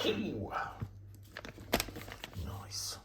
Ooh. Nice.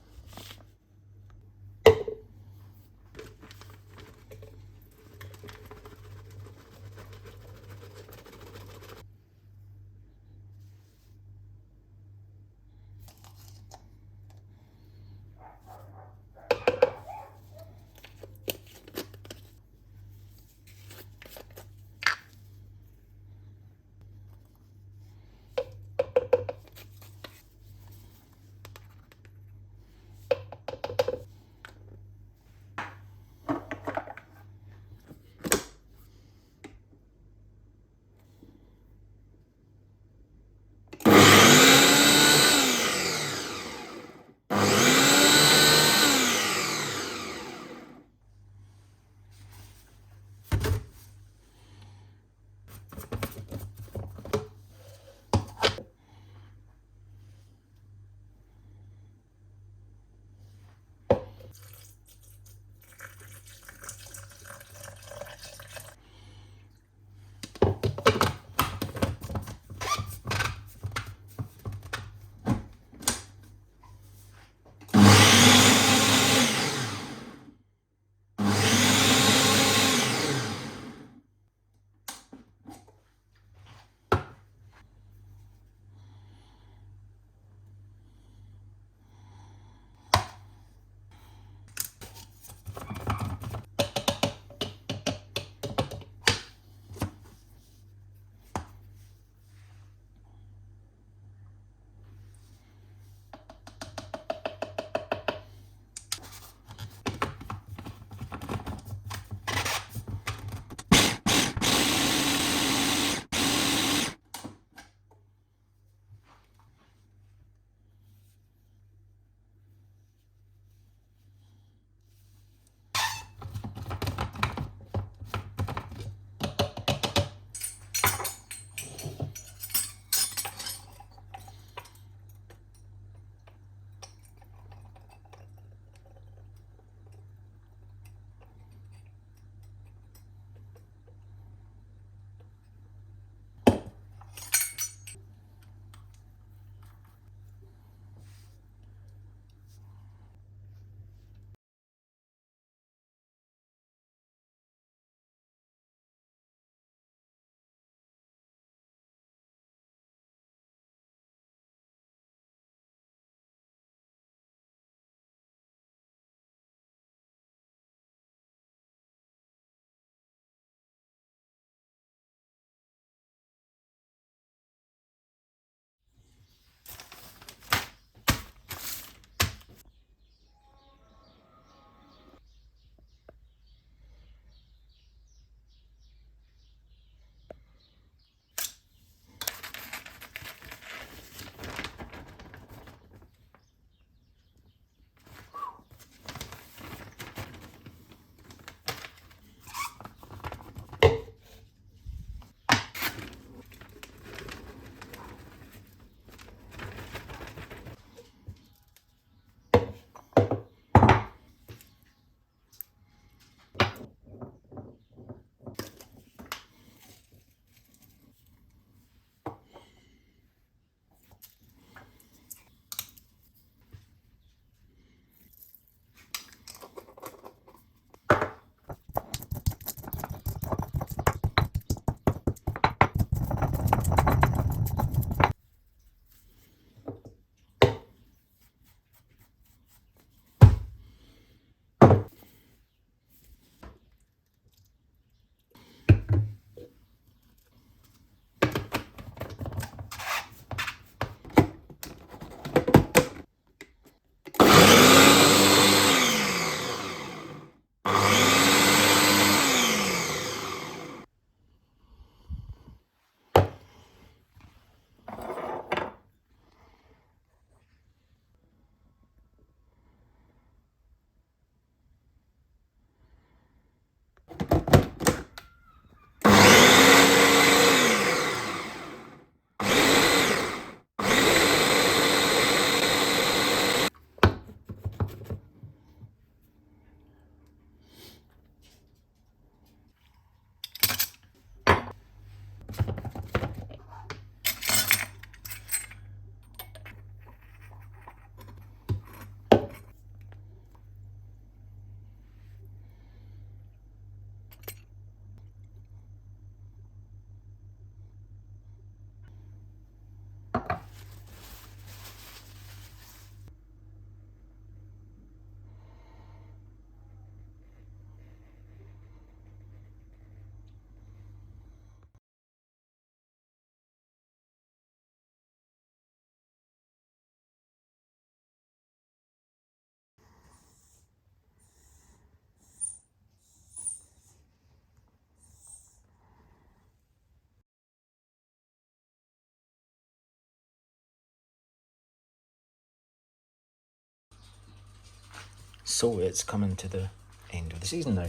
So it's coming to the end of the season now.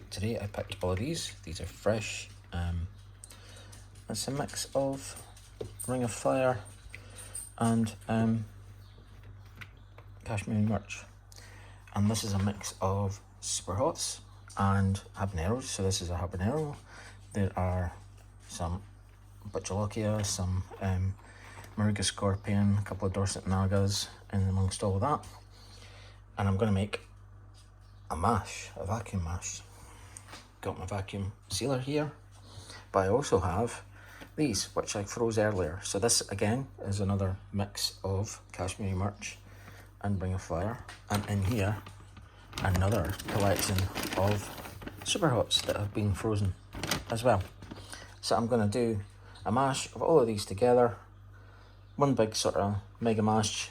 Today I picked all of these. These are fresh. It's a mix of Ring of Fire and Kashmiri Mirch. And this is a mix of super hots and habaneros. So this is a habanero. There are some Butcholokia, some Moruga Scorpion, a couple of Dorset Nagas in amongst all of that. And I'm going to make a mash, a vacuum mash. Got my vacuum sealer here, but I also have these, which I froze earlier. So this again is another mix of Kashmiri Mirch and Ring of Fire, and in here another collection of super hots that have been frozen as well. So I'm going to do a mash of all of these together, one big sort of mega mash.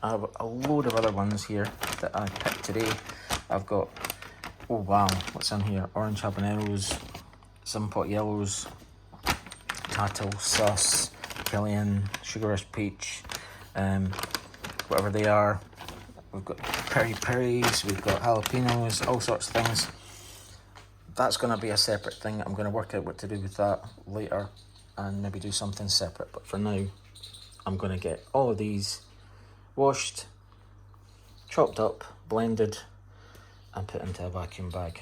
I have a load of other ones here that I picked today. I've got, oh wow, what's in here? Orange habaneros, some pot yellows, tatil, sus, Killian, sugarish peach, whatever they are. We've got peri-peris, we've got jalapenos, all sorts of things. That's going to be a separate thing. I'm going to work out what to do with that later and maybe do something separate. But for now, I'm going to get all of these washed, chopped up, blended, and put into a vacuum bag.